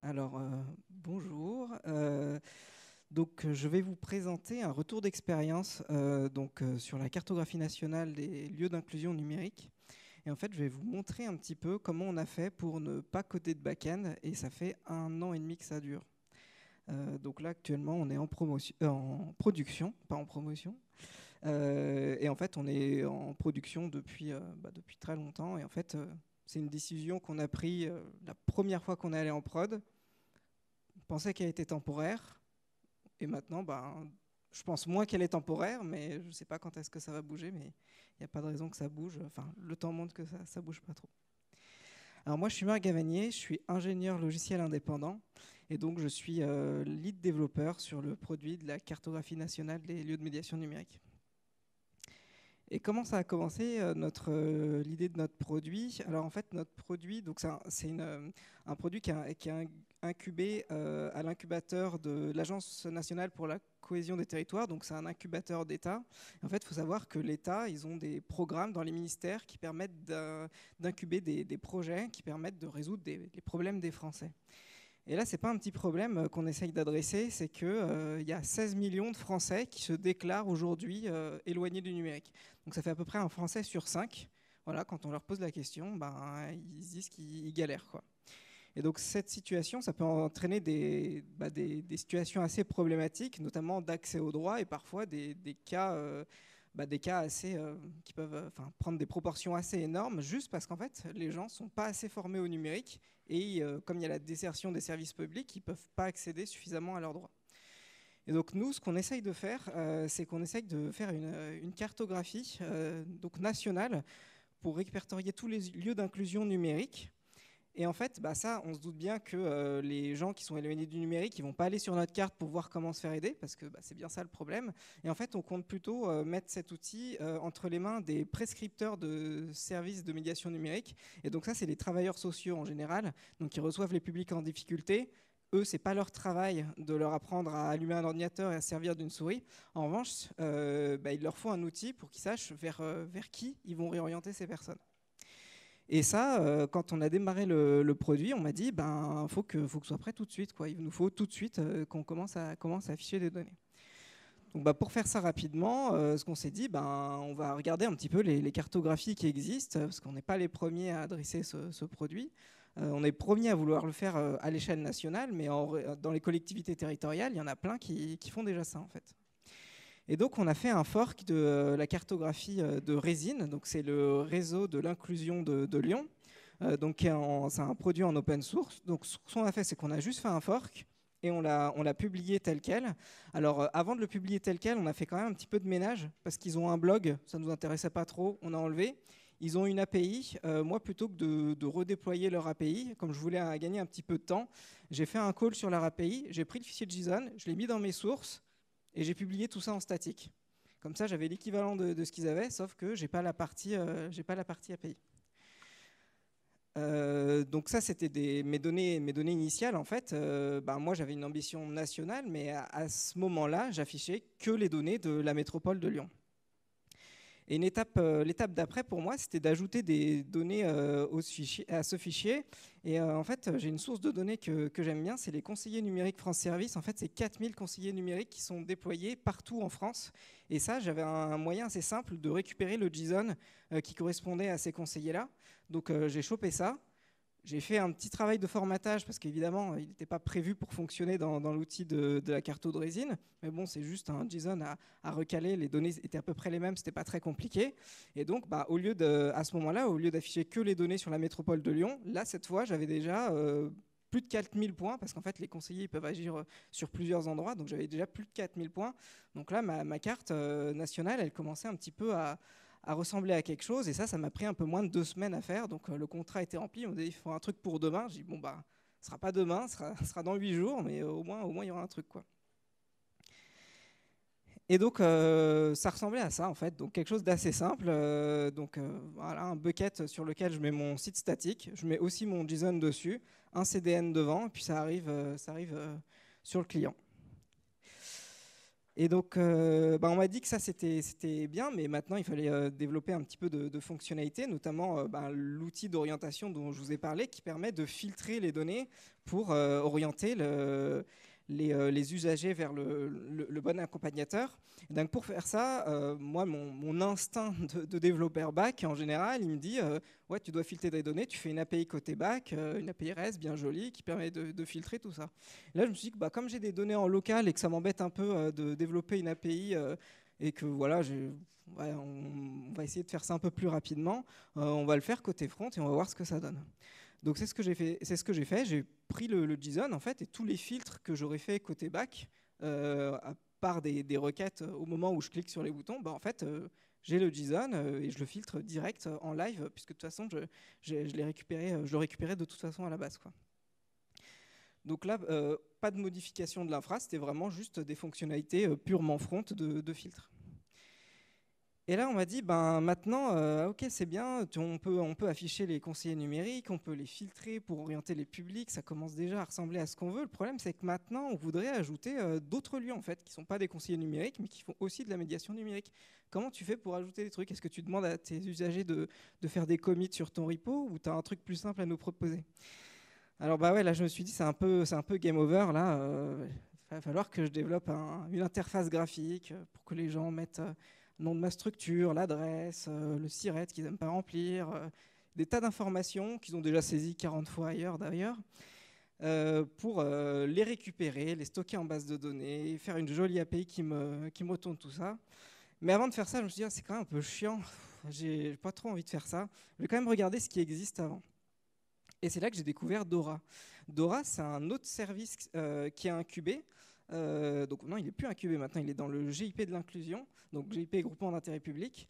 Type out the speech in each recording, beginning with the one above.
Alors, bonjour. Je vais vous présenter un retour d'expérience sur la cartographie nationale des lieux d'inclusion numérique. Et en fait, je vais vous montrer un petit peu comment on a fait pour ne pas coder de back-end. Et ça fait 1 an et demi que ça dure. Donc là, actuellement, on est en production, pas en promotion. Et en fait, on est en production depuis très longtemps. Et en fait, c'est une décision qu'on a prise la première fois qu'on est allé en prod. On pensait qu'elle était temporaire. Et maintenant, je pense moins qu'elle est temporaire, mais je ne sais pas quand est-ce que ça va bouger, mais il n'y a pas de raison que ça bouge. Enfin, le temps montre que ça ne bouge pas trop. Alors moi, je suis Marc Gavanier, je suis ingénieur logiciel indépendant, et donc je suis lead développeur sur le produit de la cartographie nationale des lieux de médiation numérique. Et comment ça a commencé l'idée de notre produit? Alors en fait, notre produit, un produit qui est incubé à l'incubateur de l'Agence nationale pour la cohésion des territoires. Donc c'est un incubateur d'État. En fait, il faut savoir que l'État, ils ont des programmes dans les ministères qui permettent d'incuber des projets qui permettent de résoudre les problèmes des Français. Et là, ce n'est pas un petit problème qu'on essaye d'adresser, c'est qu'il y a 16 millions de Français qui se déclarent aujourd'hui éloignés du numérique. Donc ça fait à peu près un Français sur 5. Voilà, quand on leur pose la question, ils disent qu'ils galèrent, quoi. Et donc cette situation, ça peut entraîner des situations assez problématiques, notamment d'accès aux droits et parfois des cas assez, qui peuvent prendre des proportions assez énormes, juste parce qu'en fait, les gens ne sont pas assez formés au numérique et comme il y a la désertion des services publics, ils ne peuvent pas accéder suffisamment à leurs droits. Et donc nous, ce qu'on essaye de faire, c'est qu'on essaye de faire une cartographie nationale pour répertorier tous les lieux d'inclusion numérique. Et en fait, ça, on se doute bien que les gens qui sont éloignés du numérique, ils ne vont pas aller sur notre carte pour voir comment se faire aider, parce que c'est bien ça le problème. Et en fait, on compte plutôt mettre cet outil entre les mains des prescripteurs de services de médiation numérique. Et donc ça, c'est les travailleurs sociaux en général, donc qui reçoivent les publics en difficulté. Eux, ce n'est pas leur travail de leur apprendre à allumer un ordinateur et à se servir d'une souris. En revanche, il leur faut un outil pour qu'ils sachent vers qui ils vont réorienter ces personnes. Et ça, quand on a démarré le produit, on m'a dit, faut que ce soit prêt tout de suite, quoi. Il nous faut tout de suite qu'on commence à afficher des données. Donc, pour faire ça rapidement, ce qu'on s'est dit, on va regarder un petit peu les cartographies qui existent, parce qu'on n'est pas les premiers à adresser ce produit. On est les premiers à vouloir le faire à l'échelle nationale, mais dans les collectivités territoriales, il y en a plein qui font déjà ça, en fait. Et donc, on a fait un fork de la cartographie de Résine. Donc, c'est le réseau de l'inclusion de Lyon. C'est un produit en open source. Donc, ce qu'on a fait, c'est qu'on a juste fait un fork et on l'a publié tel quel. Alors, avant de le publier tel quel, on a fait quand même un petit peu de ménage parce qu'ils ont un blog, ça ne nous intéressait pas trop, on a enlevé. Ils ont une API. Moi, plutôt que de redéployer leur API, comme je voulais gagner un petit peu de temps, j'ai fait un call sur leur API, j'ai pris le fichier JSON, je l'ai mis dans mes sources, et j'ai publié tout ça en statique. Comme ça, j'avais l'équivalent de ce qu'ils avaient, sauf que j'ai pas la partie API. Donc ça, c'était mes données initiales. En fait, moi, j'avais une ambition nationale, mais à ce moment-là, j'affichais que les données de la métropole de Lyon. Et l'étape d'après, pour moi, c'était d'ajouter des données à ce fichier. Et en fait, j'ai une source de données que j'aime bien, c'est les conseillers numériques France Service. En fait, c'est 4000 conseillers numériques qui sont déployés partout en France. Et ça, j'avais un moyen assez simple de récupérer le JSON qui correspondait à ces conseillers-là. Donc, j'ai chopé ça. J'ai fait un petit travail de formatage parce qu'évidemment, il n'était pas prévu pour fonctionner dans l'outil de la carto de Résine. Mais bon, c'est juste un JSON à recaler. Les données étaient à peu près les mêmes, c'était pas très compliqué. Et donc, à ce moment-là, au lieu d'afficher que les données sur la métropole de Lyon, là, cette fois, j'avais déjà plus de 4000 points parce qu'en fait, les conseillers ils peuvent agir sur plusieurs endroits. Donc, j'avais déjà plus de 4000 points. Donc là, ma carte nationale, elle commençait un petit peu à ressembler à quelque chose. Et ça m'a pris un peu moins de 2 semaines à faire. Donc le contrat était rempli. On m'a dit il faut un truc pour demain. J'ai dit ce sera pas demain, ce sera dans 8 jours, mais au moins il y aura un truc, quoi. Et donc ça ressemblait à ça en fait. Donc quelque chose d'assez simple. Voilà, un bucket sur lequel je mets mon site statique. Je mets aussi mon JSON dessus, un CDN devant, et puis ça arrive sur le client. Et donc, on m'a dit que ça, c'était bien, mais maintenant, il fallait développer un petit peu de fonctionnalités, notamment l'outil d'orientation dont je vous ai parlé, qui permet de filtrer les données pour orienter les usagers vers le bon accompagnateur. Et donc, pour faire ça, moi, mon instinct de développeur back, en général, il me dit ouais, tu dois filtrer des données, tu fais une API côté back, une API REST bien jolie qui permet de filtrer tout ça. Là, je me suis dit que comme j'ai des données en local et que ça m'embête un peu de développer une API et que voilà, on va essayer de faire ça un peu plus rapidement, on va le faire côté front et on va voir ce que ça donne. Donc c'est ce que j'ai fait. J'ai pris le JSON en fait et tous les filtres que j'aurais fait côté back, à part des requêtes au moment où je clique sur les boutons, en fait j'ai le JSON et je le filtre direct en live puisque de toute façon je le récupérais de toute façon à la base, quoi. Donc là, pas de modification de l'infra, c'était vraiment juste des fonctionnalités purement front de filtre. Et là, on m'a dit, maintenant, ok, c'est bien, on peut afficher les conseillers numériques, on peut les filtrer pour orienter les publics, ça commence déjà à ressembler à ce qu'on veut. Le problème, c'est que maintenant, on voudrait ajouter d'autres lieux, en fait, qui ne sont pas des conseillers numériques, mais qui font aussi de la médiation numérique. Comment tu fais pour ajouter des trucs? Est-ce que tu demandes à tes usagers de faire des commits sur ton repo, ou tu as un truc plus simple à nous proposer? Alors ouais, là je me suis dit c'est un peu game over là. Il va falloir que je développe une interface graphique pour que les gens mettent le nom de ma structure, l'adresse, le SIRET qu'ils n'aiment pas remplir, des tas d'informations qu'ils ont déjà saisies 40 fois ailleurs d'ailleurs, pour les récupérer, les stocker en base de données, faire une jolie API qui me retourne tout ça. Mais avant de faire ça, je me suis dit c'est quand même un peu chiant, j'ai pas trop envie de faire ça. Je vais quand même regarder ce qui existe avant. Et c'est là que j'ai découvert Dora. Dora, c'est un autre service qui est incubé. Donc non, il n'est plus incubé maintenant, il est dans le GIP de l'inclusion, donc GIP groupement d'intérêt public.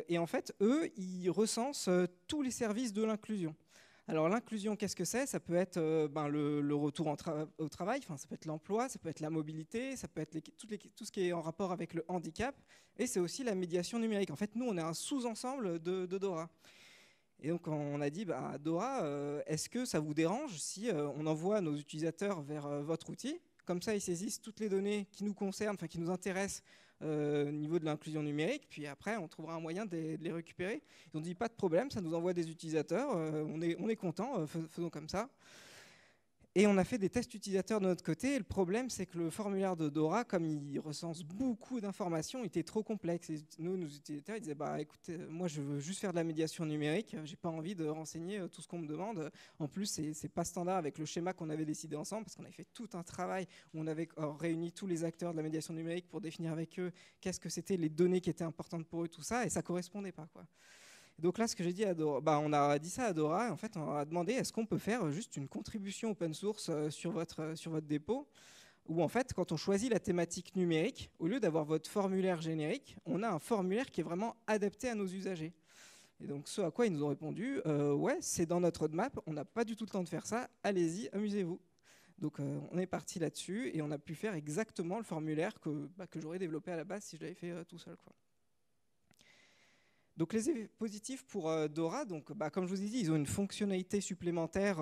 Et en fait, eux, ils recensent tous les services de l'inclusion. Alors l'inclusion, qu'est-ce que c'est? Ça peut être le retour au travail, ça peut être l'emploi, ça peut être la mobilité, ça peut être tout ce qui est en rapport avec le handicap, et c'est aussi la médiation numérique. En fait, nous, on est un sous-ensemble de Dora. Et donc on a dit, Dora, est-ce que ça vous dérange si on envoie nos utilisateurs vers votre outil? Comme ça, ils saisissent toutes les données qui nous concernent, qui nous intéressent au niveau de l'inclusion numérique. Puis après, on trouvera un moyen de les récupérer. Ils ont dit, pas de problème, ça nous envoie des utilisateurs. On est content, faisons comme ça. Et on a fait des tests utilisateurs de notre côté. Et le problème, c'est que le formulaire de Dora, comme il recense beaucoup d'informations, était trop complexe. Et nos utilisateurs, ils disaient, écoutez, moi, je veux juste faire de la médiation numérique. J'ai pas envie de renseigner tout ce qu'on me demande. En plus, c'est pas standard avec le schéma qu'on avait décidé ensemble, parce qu'on avait fait tout un travail où on avait réuni tous les acteurs de la médiation numérique pour définir avec eux qu'est-ce que c'était les données qui étaient importantes pour eux, tout ça, et ça correspondait pas, quoi. Donc là, ce que j'ai dit à Dora, on a dit ça à Dora, et en fait, on a demandé est-ce qu'on peut faire juste une contribution open source sur votre dépôt, où en fait, quand on choisit la thématique numérique, au lieu d'avoir votre formulaire générique, on a un formulaire qui est vraiment adapté à nos usagers. Et donc, ce à quoi ils nous ont répondu, ouais, c'est dans notre roadmap, on n'a pas du tout le temps de faire ça, allez-y, amusez-vous. Donc, on est parti là-dessus, et on a pu faire exactement le formulaire que j'aurais développé à la base si je l'avais fait tout seul, quoi. Donc les effets positifs pour Dora, donc, comme je vous ai dit, ils ont une fonctionnalité supplémentaire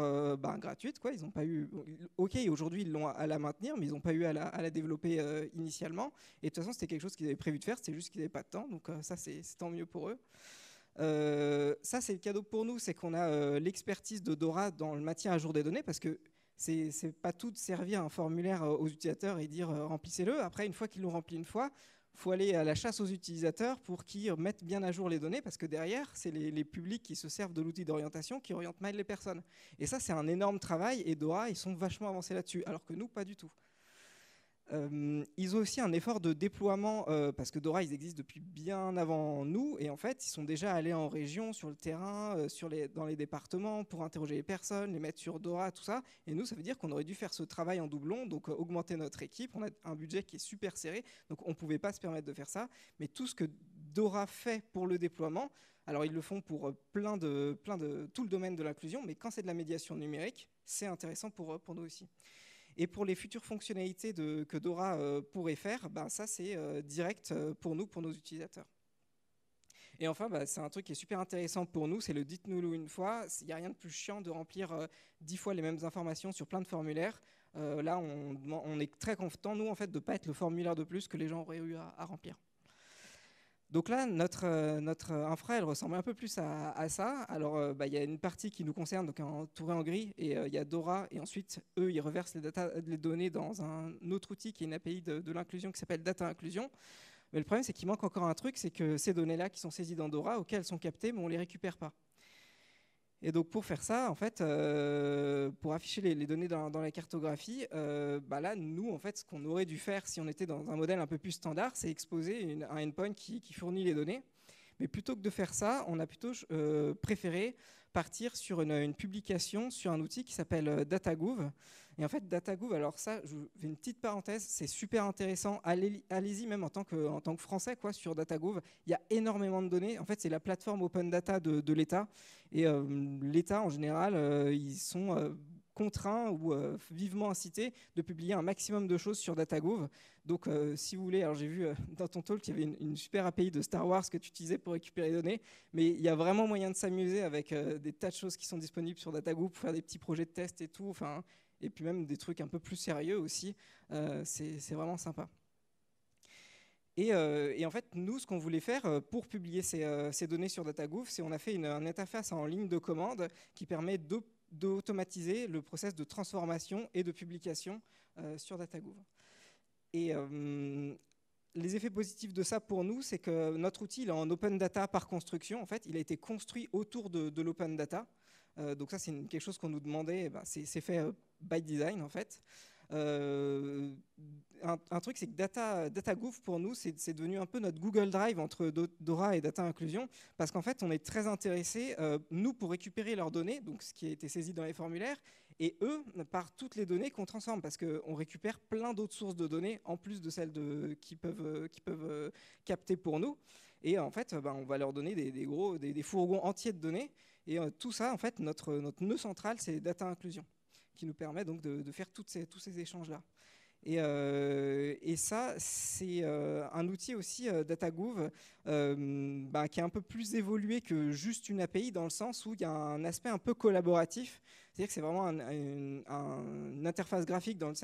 gratuite, quoi. Ils n'ont pas eu, ok, aujourd'hui ils l'ont à la maintenir, mais ils n'ont pas eu à la développer initialement. Et de toute façon, c'était quelque chose qu'ils avaient prévu de faire, c'était juste qu'ils n'avaient pas de temps. Donc ça, c'est tant mieux pour eux. Ça, c'est le cadeau pour nous, c'est qu'on a l'expertise de Dora dans le maintien à jour des données, parce que c'est pas tout de servir un formulaire aux utilisateurs et dire remplissez-le. Après, une fois qu'ils l'ont rempli une fois, il faut aller à la chasse aux utilisateurs pour qu'ils mettent bien à jour les données, parce que derrière, c'est les publics qui se servent de l'outil d'orientation qui orientent mal les personnes. Et ça, c'est un énorme travail, et Dora, ils sont vachement avancés là-dessus, alors que nous, pas du tout. Ils ont aussi un effort de déploiement, parce que Dora, ils existent depuis bien avant nous, et en fait, ils sont déjà allés en région, sur le terrain, dans les départements, pour interroger les personnes, les mettre sur Dora, tout ça. Et nous, ça veut dire qu'on aurait dû faire ce travail en doublon, donc augmenter notre équipe. On a un budget qui est super serré, donc on ne pouvait pas se permettre de faire ça. Mais tout ce que Dora fait pour le déploiement, alors ils le font pour tout le domaine de l'inclusion, mais quand c'est de la médiation numérique, c'est intéressant pour nous aussi. Et pour les futures fonctionnalités que Dora pourrait faire, ça c'est direct pour nous, pour nos utilisateurs. Et enfin, c'est un truc qui est super intéressant pour nous, c'est le dites-nous-le une fois. Il n'y a rien de plus chiant de remplir 10 fois les mêmes informations sur plein de formulaires. Là, on est très content, nous, en fait, de ne pas être le formulaire de plus que les gens auraient eu à remplir. Donc là, notre infra, elle ressemble un peu plus à ça. Alors, il y a une partie qui nous concerne, donc entourée en gris, et il y a Dora, et ensuite, eux, ils reversent les données dans un autre outil qui est une API de l'inclusion qui s'appelle Data Inclusion. Mais le problème, c'est qu'il manque encore un truc, c'est que ces données-là qui sont saisies dans Dora, auxquelles elles sont captées, mais on ne les récupère pas. Et donc pour faire ça, en fait, pour afficher les données dans la cartographie, là, nous, en fait, ce qu'on aurait dû faire si on était dans un modèle un peu plus standard, c'est exposer un endpoint qui fournit les données. Mais plutôt que de faire ça, on a plutôt préféré partir sur une publication sur un outil qui s'appelle DataGouv. Et en fait, DataGouv, alors ça, je fais une petite parenthèse, c'est super intéressant. Allez-y même en tant que Français, quoi, sur DataGouv. Il y a énormément de données. En fait, c'est la plateforme Open Data de l'État. Et l'État, en général, ils sont contraints ou vivement incités de publier un maximum de choses sur DataGouv. Donc, si vous voulez, alors j'ai vu dans ton talk qu'il y avait une super API de Star Wars que tu utilisais pour récupérer les données, mais il y a vraiment moyen de s'amuser avec des tas de choses qui sont disponibles sur DataGouv pour faire des petits projets de test et tout, et puis même des trucs un peu plus sérieux aussi. C'est vraiment sympa. Et en fait, nous, ce qu'on voulait faire pour publier ces données sur DataGouv, c'est on a fait une interface en ligne de commande qui permet d'automatiser le process de transformation et de publication sur DataGouv. Et les effets positifs de ça pour nous, c'est que notre outil il est en open data par construction. En fait, il a été construit autour de l'open data. Donc ça, c'est quelque chose qu'on nous demandait. C'est fait by design, en fait. Un truc, c'est que DataGouv, pour nous, c'est devenu un peu notre Google Drive entre Dora et Data Inclusion, parce qu'en fait, on est très intéressés, nous, pour récupérer leurs données, donc ce qui a été saisi dans les formulaires, et eux, par toutes les données qu'on transforme, parce qu'on récupère plein d'autres sources de données, en plus de celles qui peuvent capter pour nous. Et en fait, on va leur donner des fourgons entiers de données, et tout ça, en fait, notre nœud central, c'est Data Inclusion, qui nous permet donc de faire tous ces échanges-là. Et ça, c'est un outil aussi, DataGouv, qui est un peu plus évolué que juste une API, dans le sens où il y a un aspect un peu collaboratif. C'est-à-dire que c'est vraiment une interface graphique dans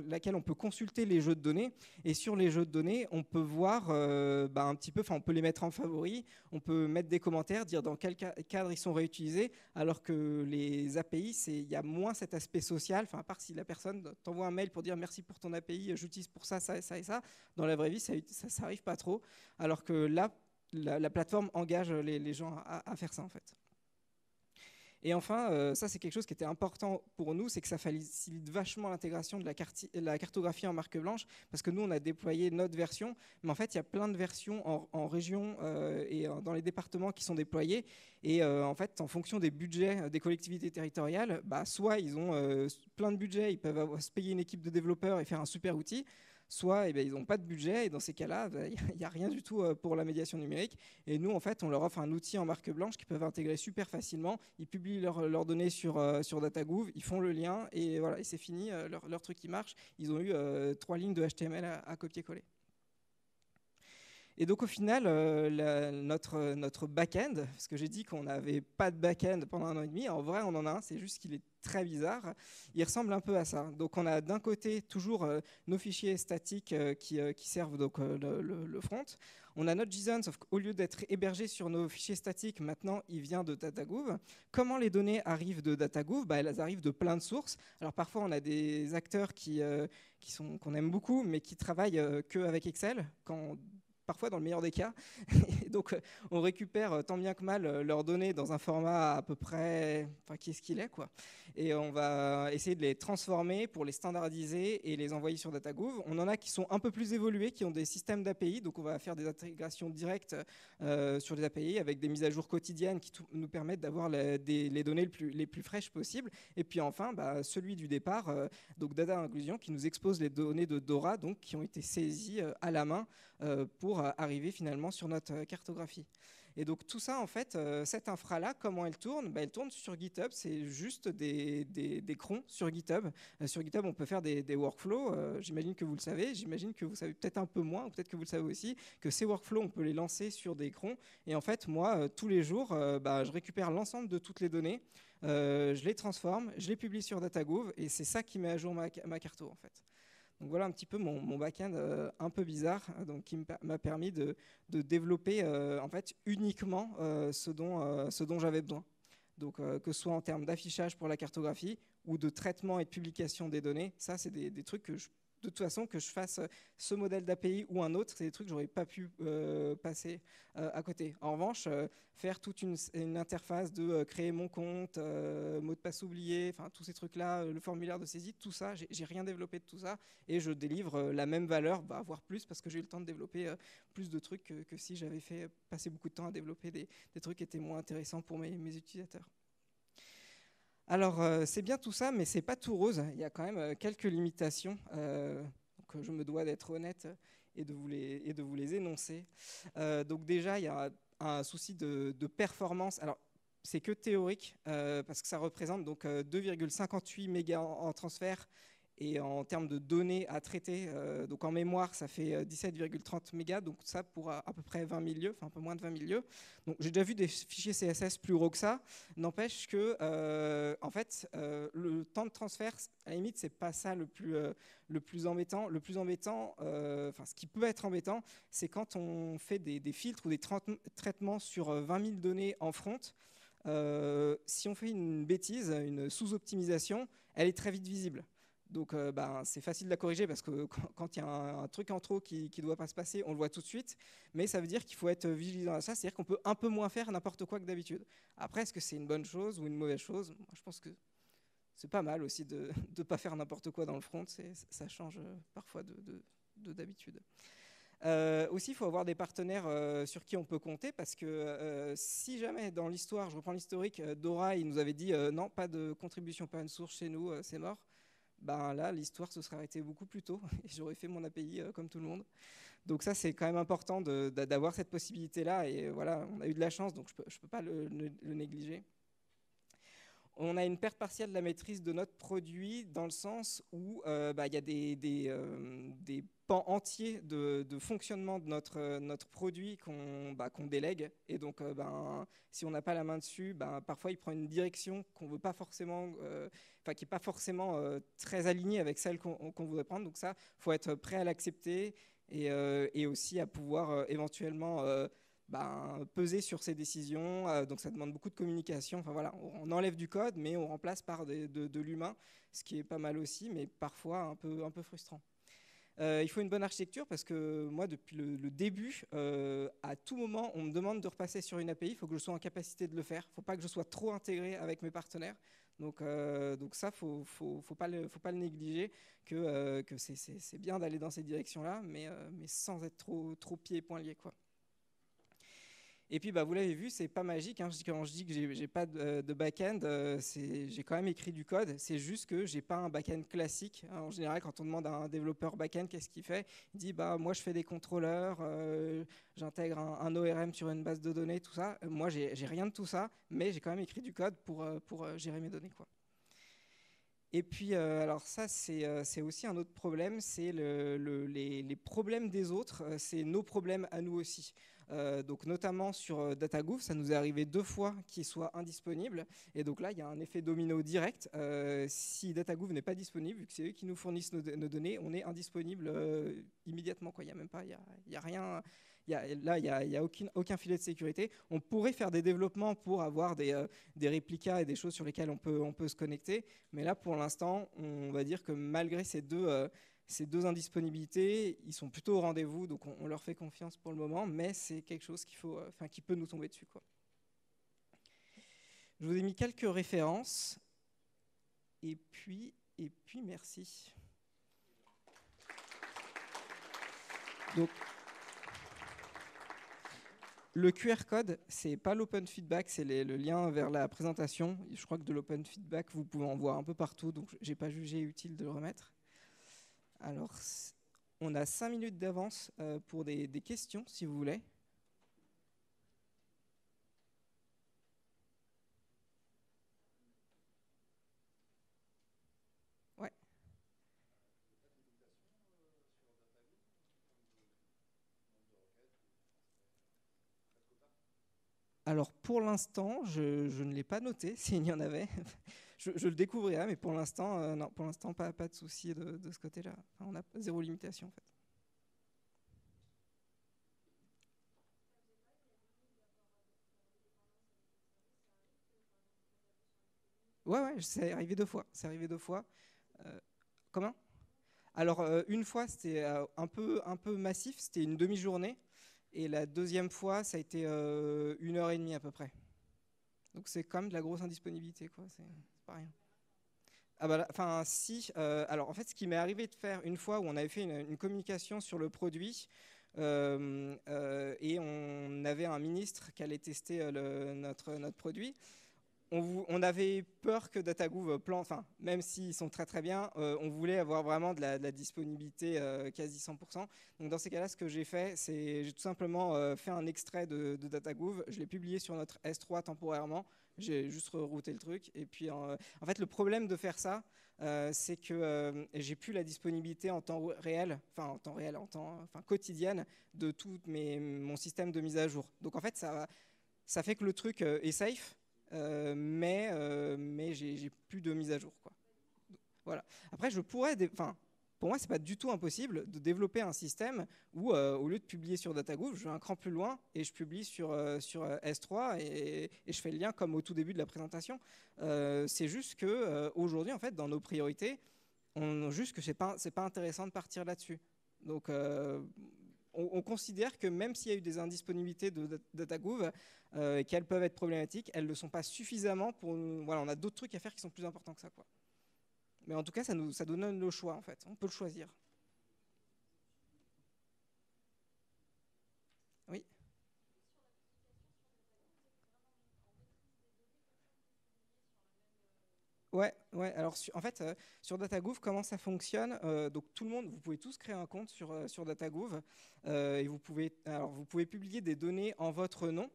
laquelle on peut consulter les jeux de données. Et sur les jeux de données, on peut voir un petit peu, on peut les mettre en favori, on peut mettre des commentaires, dire dans quel cadre ils sont réutilisés, alors que les API, il y a moins cet aspect social, à part si la personne t'envoie un mail pour dire merci pour ton API, j'utilise pour ça, ça et ça. Dans la vraie vie, ça n'arrive pas trop, alors que là, la plateforme engage les gens à faire ça, en fait. Et enfin, ça c'est quelque chose qui était important pour nous, c'est que ça facilite vachement l'intégration de la cartographie en marque blanche, parce que nous on a déployé notre version, mais en fait il y a plein de versions en région et dans les départements qui sont déployées, et en fait en fonction des budgets des collectivités territoriales, soit ils ont plein de budgets, ils peuvent se payer une équipe de développeurs et faire un super outil, soit ils n'ont pas de budget, et dans ces cas-là, il n'y a rien du tout pour la médiation numérique. Et nous, en fait, on leur offre un outil en marque blanche qu'ils peuvent intégrer super facilement. Ils publient leurs données sur DataGouv, ils font le lien, et voilà, et c'est fini, leur truc qui marche. Ils ont eu 3 lignes de HTML à copier-coller. Et donc au final, notre back-end, parce que j'ai dit qu'on n'avait pas de back-end pendant 1 an et demi, en vrai on en a un, c'est juste qu'il est très bizarre. Il ressemble un peu à ça. Donc on a d'un côté toujours nos fichiers statiques qui servent donc, le front. On a notre JSON, sauf qu'au lieu d'être hébergé sur nos fichiers statiques, maintenant il vient de DataGouv. Comment les données arrivent de DataGouv ? Elles arrivent de plein de sources. Alors parfois on a des acteurs qu'on aime beaucoup, mais qui travaillent qu'avec Excel, parfois dans le meilleur des cas. Et donc, on récupère tant bien que mal leurs données dans un format à peu près, qui est ce qu'il est, quoi. Et on va essayer de les transformer pour les standardiser et les envoyer sur DataGouv. On en a qui sont un peu plus évolués, qui ont des systèmes d'API, donc on va faire des intégrations directes sur les API avec des mises à jour quotidiennes qui nous permettent d'avoir les données les plus fraîches possibles. Et puis enfin, celui du départ, donc Data Inclusion, qui nous expose les données de Dora, donc qui ont été saisies à la main pour arriver finalement sur notre cartographie. Et donc tout ça, en fait, cette infra-là, comment elle tourne? Elle tourne sur GitHub, c'est juste des crons sur GitHub. Sur GitHub, on peut faire des workflows, j'imagine que vous le savez, j'imagine que vous savez peut-être un peu moins, ou peut-être que vous le savez aussi, que ces workflows, on peut les lancer sur des crons. Et en fait, moi, tous les jours, je récupère l'ensemble de toutes les données, je les transforme, je les publie sur DataGouv, et c'est ça qui met à jour ma carto, en fait. Donc voilà un petit peu mon back-end un peu bizarre, donc qui m'a permis de développer en fait uniquement ce dont j'avais besoin. Donc que ce soit en termes d'affichage pour la cartographie ou de traitement et de publication des données, ça c'est des trucs que de toute façon, que je fasse ce modèle d'API ou un autre, c'est des trucs que j'aurais pas pu passer à côté. En revanche, faire toute une interface de créer mon compte, mot de passe oublié, enfin tous ces trucs-là, le formulaire de saisie, tout ça, j'ai rien développé de tout ça et je délivre la même valeur, voire plus, parce que j'ai eu le temps de développer plus de trucs que si j'avais fait passer beaucoup de temps à développer des trucs qui étaient moins intéressants pour mes utilisateurs. Alors, c'est bien tout ça, mais c'est pas tout rose. Il y a quand même quelques limitations. Donc, je me dois d'être honnête et de vous les énoncer. Donc déjà, il y a un souci de performance. Alors, c'est que théorique, parce que ça représente donc 2,58 mégas en transfert. Et en termes de données à traiter, donc en mémoire, ça fait 17,30 mégas, donc ça pour à peu près 20 000 lieux, enfin un peu moins de 20 000 lieux. Donc j'ai déjà vu des fichiers CSS plus gros que ça. N'empêche que, en fait, le temps de transfert, à la limite, c'est pas ça le plus embêtant. Le plus embêtant, enfin ce qui peut être embêtant, c'est quand on fait des filtres ou des traitements sur 20 000 données en front. Si on fait une bêtise, une sous-optimisation, elle est très vite visible. Donc c'est facile de la corriger parce que quand il y a un truc en trop qui ne doit pas se passer, on le voit tout de suite. Mais ça veut dire qu'il faut être vigilant à ça, c'est-à-dire qu'on peut un peu moins faire n'importe quoi que d'habitude. Après, est-ce que c'est une bonne chose ou une mauvaise chose? Moi, je pense que c'est pas mal aussi de ne pas faire n'importe quoi dans le front. Ça change parfois d'habitude. Aussi, il faut avoir des partenaires sur qui on peut compter parce que si jamais dans l'histoire, je reprends l'historique, Dora, il nous avait dit non, pas de contribution open source chez nous, c'est mort. Là, l'histoire se serait arrêtée beaucoup plus tôt et j'aurais fait mon API comme tout le monde. Donc ça, c'est quand même important d'avoir cette possibilité-là. Et voilà, on a eu de la chance, donc je peux pas le négliger. On a une perte partielle de la maîtrise de notre produit dans le sens où y a des pans entiers de fonctionnement de notre produit qu'on délègue. Et donc, si on n'a pas la main dessus, parfois il prend une direction qu'on veut pas forcément, qui n'est pas forcément très alignée avec celle qu'on voudrait prendre. Donc ça, il faut être prêt à l'accepter et aussi à pouvoir éventuellement peser sur ces décisions. Donc ça demande beaucoup de communication. Enfin voilà, on enlève du code, mais on remplace par de l'humain, ce qui est pas mal aussi, mais parfois un peu frustrant. Il faut une bonne architecture parce que moi, depuis le début, à tout moment, on me demande de repasser sur une API. Il faut que je sois en capacité de le faire. Il ne faut pas que je sois trop intégré avec mes partenaires. Donc ça, faut pas le négliger, que c'est bien d'aller dans cette direction-là, mais sans être trop pieds et poings liés, quoi. Et puis, vous l'avez vu, c'est pas magique. Hein. Quand je dis que j'ai pas de back-end, j'ai quand même écrit du code. C'est juste que j'ai pas un back-end classique. En général, quand on demande à un développeur back-end, qu'est-ce qu'il fait? Il dit, moi, je fais des contrôleurs, j'intègre un ORM sur une base de données, tout ça. Moi, j'ai rien de tout ça, mais j'ai quand même écrit du code pour gérer mes données, quoi. Et puis, alors ça, c'est aussi un autre problème, c'est les problèmes des autres, c'est nos problèmes à nous aussi. Donc notamment sur DataGouv, ça nous est arrivé 2 fois qu'il soit indisponible. Et donc là, il y a un effet domino direct. Si DataGouv n'est pas disponible, vu que c'est eux qui nous fournissent nos données, on est indisponible immédiatement, quoi. Il n'y a même pas, il y a rien. Là, il n'y a aucun filet de sécurité. On pourrait faire des développements pour avoir des réplicas et des choses sur lesquelles on peut se connecter. Mais là, pour l'instant, on va dire que malgré ces deux indisponibilités, ils sont plutôt au rendez-vous. Donc, on leur fait confiance pour le moment. Mais c'est quelque chose qui peut nous tomber dessus, quoi. Je vous ai mis quelques références. Et puis merci. Donc, le QR code, c'est pas l'open feedback, c'est le lien vers la présentation. Je crois que de l'open feedback, vous pouvez en voir un peu partout, donc j'ai pas jugé utile de le remettre. Alors, on a 5 minutes d'avance pour des questions, si vous voulez. Alors pour l'instant, je ne l'ai pas noté s'il y en avait. Je le découvrirai, mais pour l'instant, non, pour l'instant, pas de souci de ce côté-là. Enfin, on a zéro limitation en fait. Ouais, ouais, c'est arrivé 2 fois. C'est arrivé 2 fois. Euh, Comment? Alors une fois, c'était un peu massif, c'était une demi-journée. Et la deuxième fois, ça a été 1 heure et demie à peu près. Donc c'est quand même de la grosse indisponibilité, quoi. C'est pas rien. Ah bah, enfin, si. Alors, en fait, ce qui m'est arrivé de faire une fois où on avait fait une communication sur le produit et on avait un ministre qui allait tester notre produit. On avait peur que DataGouv plante, enfin, même s'ils sont très très bien, on voulait avoir vraiment de la disponibilité quasi 100%. Donc dans ces cas-là, ce que j'ai fait, c'est j'ai tout simplement fait un extrait de DataGouv, je l'ai publié sur notre S3 temporairement, j'ai juste rerouté le truc. Et puis en fait, le problème de faire ça, c'est que j'ai plus la disponibilité en temps réel, enfin quotidienne, de mon système de mise à jour. Donc en fait, ça fait que le truc est safe, mais j'ai plus de mise à jour, quoi. Voilà. Après, enfin, pour moi, c'est pas du tout impossible de développer un système où, au lieu de publier sur DataGouv, je vais un cran plus loin et je publie sur S3 et je fais le lien comme au tout début de la présentation. C'est juste que aujourd'hui, en fait, dans nos priorités, juste que c'est pas intéressant de partir là-dessus. Donc, on considère que même s'il y a eu des indisponibilités de DataGouv et qu'elles peuvent être problématiques, elles ne le sont pas suffisamment pour voilà, on a d'autres trucs à faire qui sont plus importants que ça, quoi. Mais en tout cas, ça nous donne le choix, en fait. On peut le choisir. Oui. Ouais, ouais. Alors, en fait, sur DataGouv, comment ça fonctionne? Donc, tout le monde, vous pouvez tous créer un compte sur DataGouv et vous pouvez publier des données en votre nom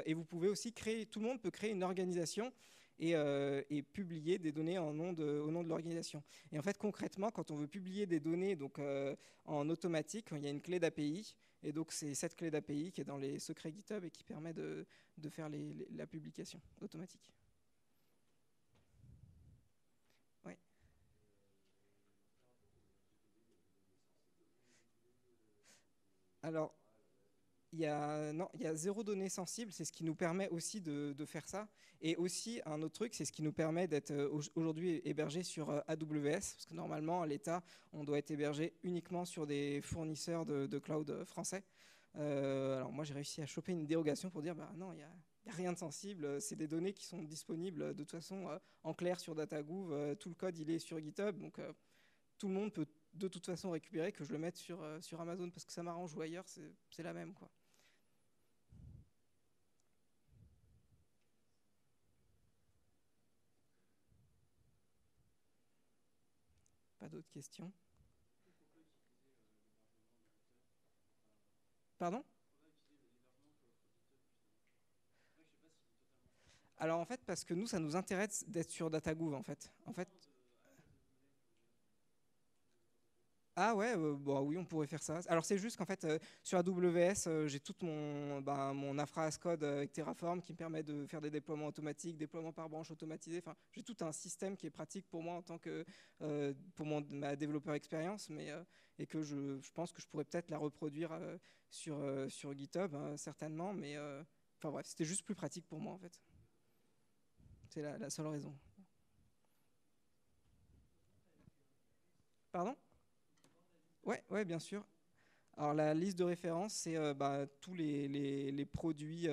et vous pouvez aussi tout le monde peut créer une organisation et publier des données au nom de l'organisation. Et en fait, concrètement, quand on veut publier des données donc, en automatique, il y a une clé d'API. Et donc, c'est cette clé d'API qui est dans les secrets GitHub et qui permet de faire la publication automatique. Ouais. Alors, non, il y a zéro donnée sensible, c'est ce qui nous permet aussi de faire ça. Et aussi, un autre truc, c'est ce qui nous permet d'être aujourd'hui hébergé sur AWS, parce que normalement, à l'État, on doit être hébergé uniquement sur des fournisseurs de cloud français. Alors moi, j'ai réussi à choper une dérogation pour dire, bah non, il y a rien de sensible, c'est des données qui sont disponibles de toute façon en clair sur DataGouv, tout le code il est sur GitHub, donc tout le monde peut de toute façon récupérer, que je le mette sur Amazon parce que ça m'arrange ou ailleurs, c'est la même, quoi. Pas d'autres questions? Pardon? Alors en fait, parce que nous, ça nous intéresse d'être sur DataGouv en fait. Ah ouais, bon, oui, on pourrait faire ça. Alors c'est juste qu'en fait, sur AWS, j'ai tout mon infra as code avec Terraform qui me permet de faire des déploiements automatiques, déploiements par branche automatisés. Enfin, j'ai tout un système qui est pratique pour moi en tant que pour ma développeur expérience, et que je pense que je pourrais peut-être la reproduire sur GitHub, hein, certainement. Mais enfin bref, c'était juste plus pratique pour moi en fait. C'est la seule raison. Pardon? Ouais, ouais, bien sûr. Alors la liste de référence, c'est tous les produits,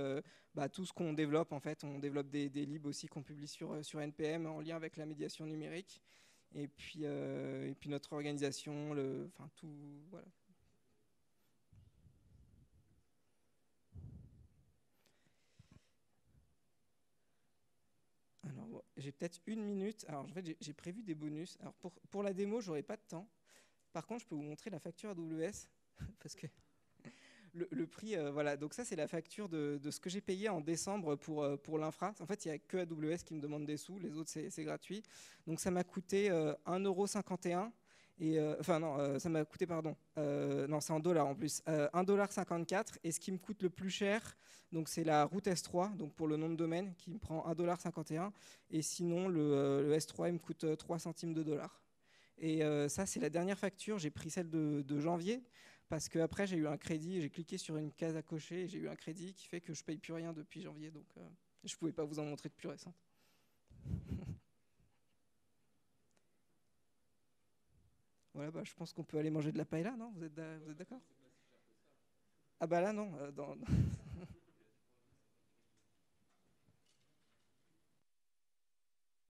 tout ce qu'on développe en fait. On développe des libs aussi qu'on publie sur NPM en lien avec la médiation numérique. Et puis notre organisation, enfin tout, voilà. Alors bon, j'ai peut-être 1 minute. Alors en fait, j'ai prévu des bonus. Alors pour la démo, j'aurai pas de temps. Par contre, je peux vous montrer la facture AWS parce que le prix, voilà, donc ça c'est la facture de ce que j'ai payé en décembre pour l'infra. En fait, il n'y a que AWS qui me demande des sous, les autres c'est gratuit. Donc ça m'a coûté 1,51 € Et, enfin non, ça m'a coûté, pardon, non c'est en dollars en plus, 1,54 $. Et ce qui me coûte le plus cher, donc c'est la route S3, donc pour le nom de domaine, qui me prend 1,51 $. Et sinon, le S3, il me coûte 3 centimes de dollars. Et ça, c'est la dernière facture. J'ai pris celle de janvier, parce qu'après, j'ai eu un crédit. J'ai cliqué sur une case à cocher, et j'ai eu un crédit qui fait que je ne paye plus rien depuis janvier. Donc, je ne pouvais pas vous en montrer de plus récente. Voilà, bah, je pense qu'on peut aller manger de la paella, non? Vous êtes d'accord? Ah bah là, non.